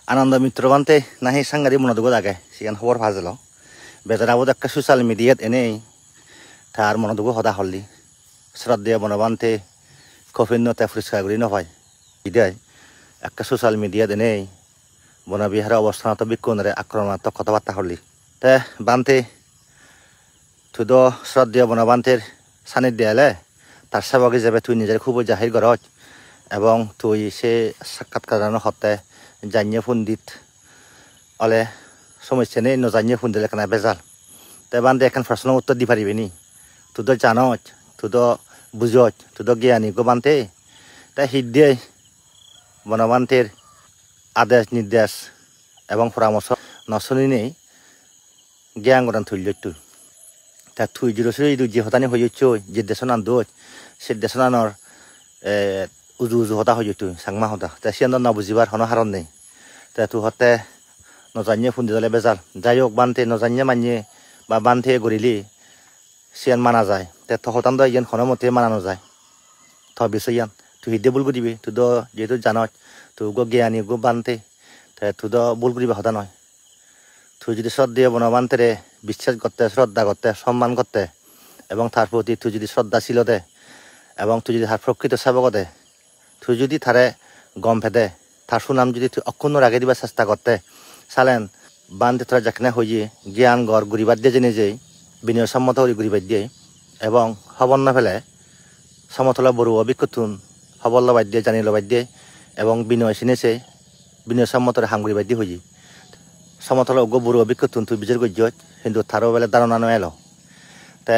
আনন্দ মিত্র বানতে নাহি সাংগারি মনোযোগ জাগে সিগান খবর ভাজল বেজারাবো একটা সোশ্যাল মিডিয়াত এনেই তার মনোযোগ সদা হলি শ্রদ্ধা বনবান্তে কফিন্নতে পরিষ্কার করি নয় বিদায় একটা সোশ্যাল মিডিয়াত এনেই বনবিহারের অবস্থানত বিক্ষণরে আক্রমণাত্মক কথাবার্তা হলি তে বান্তে তুই তো শ্রদ্ধা বনবান্তের সান্নিধ্য এলে তার সেবক হিসেবে তুই নিজের খুব জাহির করছ এবং তুই সে সাক্ষাৎকার হতে জানিয়ে পণ্ডিত অলে সমস্যা নেই নজানিয়ে ফোন দিলে কেন বেজাল তাই বান্ধে এখন প্রশ্ন উত্তর দি পারিবি নি তুই তো জানত তুই তো বুঝত তুই তো জ্ঞানী গো বান্ধে তাই হৃদয় বনবান্তের আদেশ নির্দেশ এবং পরামর্শ নশুনি নেই জ্ঞান গরান তুলল তুই তা তুই জিরো যে হতানি হয়ে যাচ্ছ যে দেশনান দোষ সে দেশনানোর উজু উজু হতা হয়ে তুই সাংমা হতা তা সিয়ান না বুঝিবার হন হারণ নেই তা তুই হতে নজানিয়ে ফোন দিলে বেজাল যাই হোক বান্ধে নজানিয়ে মানিয়ে বা বান্ধে গড়িলি সিয়ান মানা যায় তে হতান দয় ইয়ান মতে মানানো যায় থ বিষয় ইয়ান তুই হিদে ভুল করিবি তুই তো যেহেতু জানত তুই গো জ্ঞানী গো বান্ধে তে তুই তো ভুল করিবি হতা নয় তুই যদি শ্রদ্ধা বনবান্তেরে বিশ্বাস করতে শ্রদ্ধা করতে সম্মান করতে এবং তার প্রতি তুই যদি শ্রদ্ধাশীল দে এবং তুই যদি তার প্রকৃত সেবক দে তুই যদি তারে গম ফেদে তার সুনাম যদি তুই অক্ষুণ্ণ রাখে দিবার চেষ্টা করতে চালেন বান্ধে তোরা যেখানে হইয়ে জ্ঞান গড় গুড়িবাদ দিয়ে জেনে যেই বিনয় সম্মত হরি গুড়িবাদ দিয়ে এবং হবন্ন ফেলে সমতলা বড়ু অভিজ্ঞতুন হবল্ল বাদ দিয়ে জানিল বাদ দিয়ে এবং বিনয় চিনেছে বিনয় সম্মতরে হাঙ্গুড়ি বাদ দিয়ে হইয়ে সমতলা উগ্র বড়ু অভিজ্ঞতুন তুই বিজয় গজ্জত কিন্তু তারও বেলে ধারণা নয় এলো তে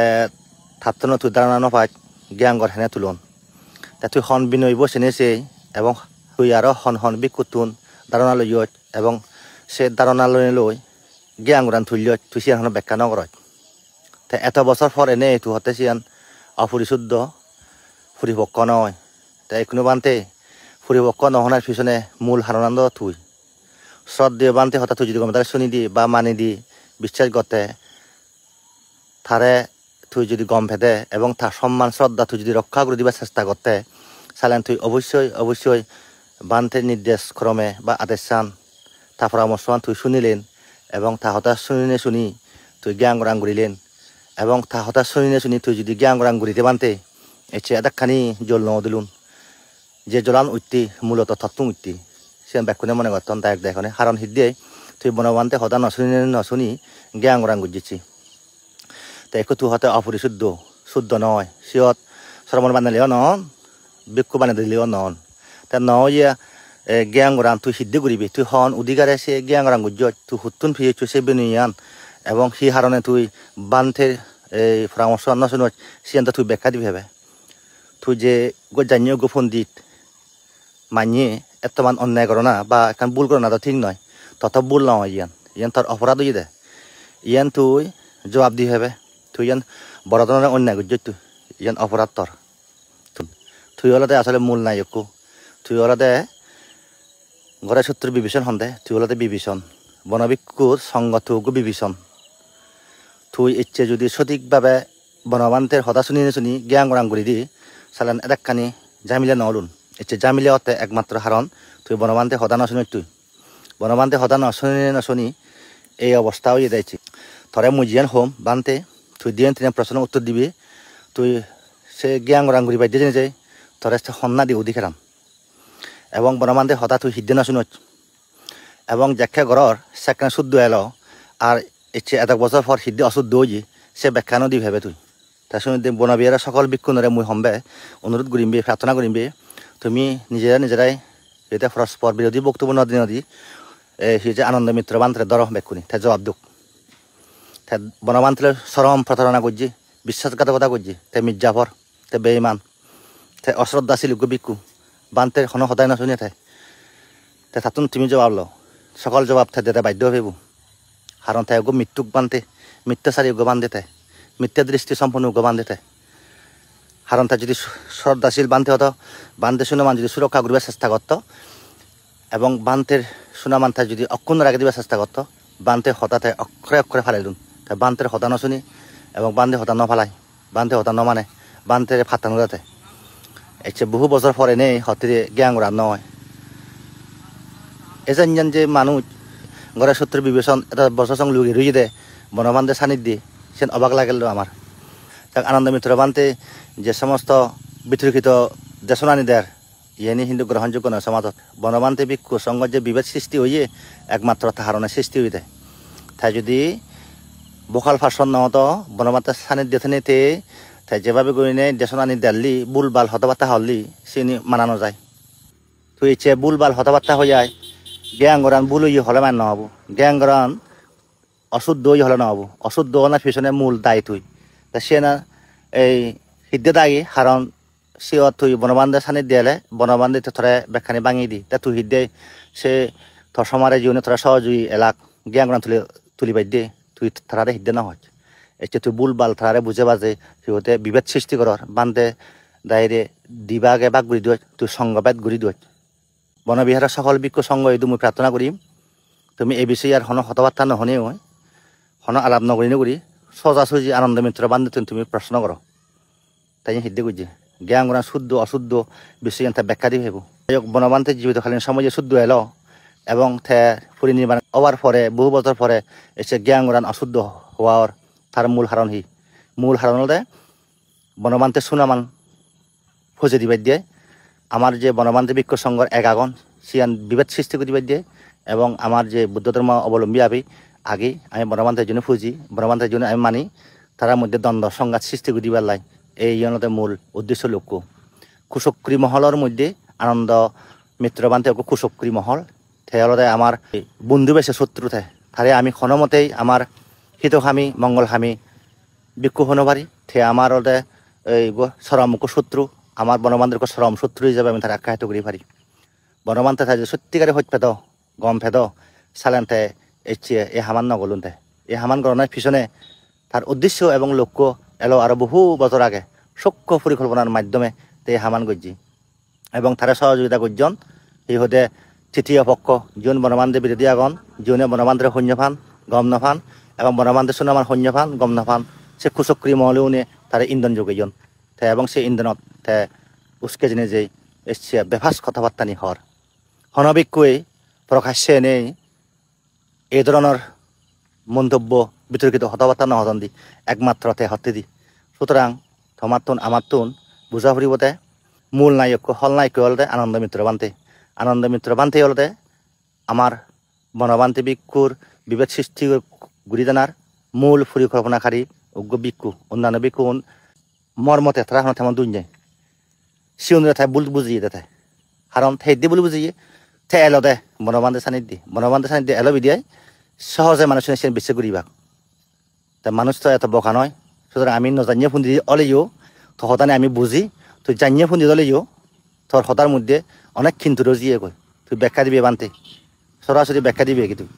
থার্তন তুই ধারণা নপাই জ্ঞান গড় হেনে তুলন তা তুই হন বিনয়ব চিনেছে এবং তুই আরও হন বিকুতুন ধারণা লইয়ত এবং সে ধারণা লৈ জ্ঞান গড়ান তুল্য তুই সিয়ান ব্যাখ্যা নগরত তে এত বছর পর এনে তুই হতে সিয়ান অপরিশুদ্ধ ফুরিপক্ষ নয় তাই কোনো বানতে ফুরিপক্ষ নহনার পিছনে মূল হারণান্দ তুই শ্রদ্ধা বানতে হঠাৎ তুই যদি গমতারে শুনি দি বা মানি দি বিশ্বাস করতে তারে তুই যদি গম ভেদে এবং তার সম্মান শ্রদ্ধা তুই যদি রক্ষা করে দিবার চেষ্টা করতে চালেন তুই অবশ্যই বানতে নির্দেশ ক্রমে বা আদেশ চান তা পরামর্শ তুই শুনিলেন এবং তা হতাশ শুনি তুই জ্ঞান গড়াং ঘুরিলেন এবং তা হতাশ শুনি তুই যদি জ্ঞান গড়াং ঘুরিতে বানতে এসে এদাখানি জল ন দিলুন যে জলান উঠতি মূলত তত্ত্ব উঠতি সে ব্যাকুনে মনে করতেন দায়ক দেখনে হারণ হৃদয় তুই বনবান্তে হতা নশুনি জ্ঞান গড়াং গুজিছি তাই একটু তুই হতে অপরিশুদ্ধ শুদ্ধ নয় সিয়ত শ্রমণ বানালেও নন বিক্ষু বানিয়ে দিলেও নন তা নয় জ্ঞান গড়ান তুই সিদ্ধি করিবি তুই হন অধিকারে সে জ্ঞান গড়াং গুজ তুই হুতুন ফিয়েছ সে বিনিয়ান এবং সেই হারণে তুই বান্ধে এই পরামর্শ নশুন সিয়ান্ত তুই ব্যাখ্যা দিবি ভেবে তুই যে গো জানিও গোপন দিত মানিয়ে এতমান অন্যায় করো না বা এখন ভুল করো না তো ঠিক নয় তত ভুল নয় ইয়ান তোর অপরাধ হয়ে দে ইয়ান তুই জবাব দি ভেবে তুই ইয়ান বড় ধরনের অন্যায় করছ তুই ইয়ান অপরাধ তোর তুই হলতে আসলে মূল নাই একু তুই হলতে ঘরে শত্রু বিভীষণ হন্দে তুই হলতে বিভীষণ বনবিক্ষুর সংগঠকু বিভীষণ তুই ইচ্ছে যদি সঠিকভাবে বনবান্তের হতা শুনি জ্ঞান গড়াং করে দি চালেন এদাখানি জামিলে নলুন ইচ্ছে জামিলে হতে একমাত্র হারণ তুই বনবান্তে হতা নশুনি তুই বনবান্তে হতা নশুনি এই অবস্থা হয়ে যাইছি থরে মুজিয়ান হোম বানতে তুই দিয়ে তিনি প্রশ্ন উত্তর দিবি তুই সে জ্ঞান গড়াং ঘুরি বাইতে জেনে যাই থরে সন্না দি অধিকারাম এবং বনবান্তে হতা তুই হিদ্দে নশুন এবং যাকে ঘরের সেখানে শুদ্ধ এলো আর ইচ্ছে এত বছর পর হিদ্দে অশুদ্ধ হয়ে সে ব্যাখ্যানো দি ভেবে তুই তা শুনি বনবিহারের সকল বিক্ষণরে মুই হম্বে অনুরোধ করিমবি প্রার্থনা করিমবি তুমি নিজেরাই এটা পরস্পর বিরোধী বক্তব্য নদী সে যে আনন্দ মিত্র বান্তের দর বেক্ষুনি তাই জবাব দুক তাই বনবান্তের চরম প্রতারণা করছি বিশ্বাসঘাতকতা করছি তাই মির্জাফর তাই বেঈমান তাই অশ্রদ্ধাশীল বিক্ষু বান্তের হন সদায় নশুনিয়ে তাই তাতুন তুমি জবাব লো সকল জবাব তাই দেতে বাধ্য হইব হারণ তাই গো মৃত্যুক বান্ধে মিথ্যাচারী গো বান্ধে তাই মিথ্যা দৃষ্টি সম্পূর্ণ গো বান্ধে তাই হারণ তাই যদি শ্রদ্ধাশীল বান্ধে হতো বান্ধে সুনামান যদি সুরক্ষা করিবার চেষ্টা করত এবং বান্ধের সুনামান তাই যদি অক্ষুণ্ণ রাখে দিবার চেষ্টা করত বান্ধে হতাতে অক্ষরে ফালাইলুন তাই বান্ধের হতা নশুনি এবং বান্ধে হতা নফালাই বান্ধে হতা নমানে বান্ধের ফাটানো যাতে এসে বহু বছর পরে নেই হতে জ্ঞান গড়া নয় এজন যে মানুষ ঘরে সূত্র বিবেচন এটা বছর সঙ্গে লুকি রুই দে বনবান্ধে সান্নিধ্যে সেন অবাক লাগল আমার আনন্দ মিত্র বানতে যে সমস্ত বিতর্কিত দেশনানীদের ইয়েনি হিন্দু গ্রহণযোগ্য নয় সমাজত বনবান্ধে ভিক্ষু সঙ্গ যে বিভেদ সৃষ্টি হইয়ে একমাত্র তাহারণে সৃষ্টি হয়ে দেয় তাই যদি বখাল ফাঁসন নহত বনবান্ধে সান্নিধ্যে নিতে তাই যেভাবে গইনে দেশনানী দেল্লি বুলবাল হতবার্তা হল্লি চিনি মানানো যায় তো ইচ্ছে বুলবাল হতবার্তা হয়ে যায় গ্যাংগরান বুল ইয়ে হলে মান নহব গ্যাংগরান অশুদ্ধ ইয়ে হলে নহব অশুদ্ধ না পিছনে মূল দায়ী তুই তা সে না এই সিদ্ধে দায়ী কারণ সে তুই বনবান্ধে সানি দিয়ালে বনবান্ধে থরে বেখানি ভাঙি দি তা তুই সিদ্ধে সে থর সমারে জীবনে থরা সহজুই এলাক গ্যাংগরান তুলি বাই দে তুই থারারে সিদ্ধে না হয় এতে তুই বুলবাল থারারে বুঝে বাজে সিহতে বিভেদ সৃষ্টি কর বান্ধে দায়রে দিবাগে বাক ঘুরি দিও তুই সংঘভেদ ঘুরি দিও বনবিহারের সকল বিক্ষ সঙ্গ এই মই প্রার্থনা করি তুমি এই বিষয়ে আর হন হতবার্তা নহনেও হন আলাপ নগরী করি সোজাসুজি আনন্দ মিত্র বান্ধে তুমি প্রশ্ন করো তাই সিদ্ধে করছে জ্ঞান শুদ্ধ অশুদ্ধ বিষয় ব্যাখ্যা দিয়ে ভাবো বনবান্ধে জীবিতকালীন সময় যে শুদ্ধ এলো এবং পরিনির্মাণ হওয়ার পরে বহু বছর পরে এসে জ্ঞান অশুদ্ধ হওয়ার তার মূল হারণ মূল হারণ হলে বনবান্ধে সুনামান ফজে দিবাই দিয়ে আমার যে বনবান্ধে বৃক্ষ সংঘর এক আগন সিয়ান বিভেদ সৃষ্টি করে দিয়ে এবং আমার যে বুদ্ধ ধর্ম অবলম্বী আগে আমি বনবান্ধের জন্য ফুজি বনবান্ধের জন্য আমি মানি তার মধ্যে দ্বন্দ্ব সংঘাত সৃষ্টি করে দিবার লাই এই ইয়নতে মূল উদ্দেশ্য লক্ষ্য কুশক্রী মহলের মধ্যে আনন্দ মিত্রবান্ধে কুশক্রী মহল তেওঁলোকে আমার বন্ধু বেশে শত্রু তারে আমি ক্ষণমতেই আমার হিতহামি মঙ্গলহামি ভিক্ষু হনো পারি আমার এই চরমক শত্রু আমার বনবান্ধের চরম শত্রু হিসাবে আমি তার আখ্যায়িত করি পারি বনবান্ধে থাকে সত্যিকারে হইত ফেদ গম ফেদ সালেনতে এই হামান নগলুনতে এই হামান গণনার পিছনে তার উদ্দেশ্য এবং লক্ষ্য এলো আরো বহু বছর আগে সূক্ষ্ম পরিকল্পনার মাধ্যমে এই হামান গজ্জি এবং তারা সহযোগিতা করজন এই হতে তৃতীয় পক্ষ যোন বনবান্ধে বিরোধী আগন যোনে বনবান্ধের সৈন্যফান গম নফান এবং বনবান্ধে সুনামান সৈন্যফান গম নফান সে কুচক্রী মহলেও নিয়ে তারা ইন্ধন যোগাইজন এবং সেই ইন্ধনত উস্কে জেনে যে এসছে বেফাস কথাবার্তা নি হর হনবিক্ষুয়ে প্রকাশ্যে নেই এই ধরনের মন্তব্য বিতর্কিত কথাবার্তা নহতন দি একমাত্র হতে দি সুতরাং তোমার আমার বুঝা ফুরিবতে মূল নায়ক হল নায়ক হলতে আনন্দ মিত্র বান্ধে হলতে আমার বনবান্ধে ভিক্ষুর বিভেদ সৃষ্টি গুড়িদানার মূল পরিকল্পনাকারী উগ্র ভিক্ষু অন্যান্য ভিক্ষু মর্মতে তারা তেমন দুই যায় সিউন রেথায় বুল বুঝিয়ে দেয় কারণ হেদি বুল বুঝিয়ে এলো দে বনবান্ধে সানিধ্যে এলো বিদিয়ায় সহজে মানুষের সে বেশি ঘুরিবা তা মানুষ তো এত বোকা নয় সুতরাং আমি নজানিয়ে ফুন্দি অলেও তো হতানে আমি বুঝি তুই জানিয়ে ফুন্দি দলেও তোর হতার মধ্যে অনেক কিন্তু রজিয়ে কই তুই ব্যাখ্যা দিবি বানতে সরাসরি ব্যাখ্যা দিবি কি তুই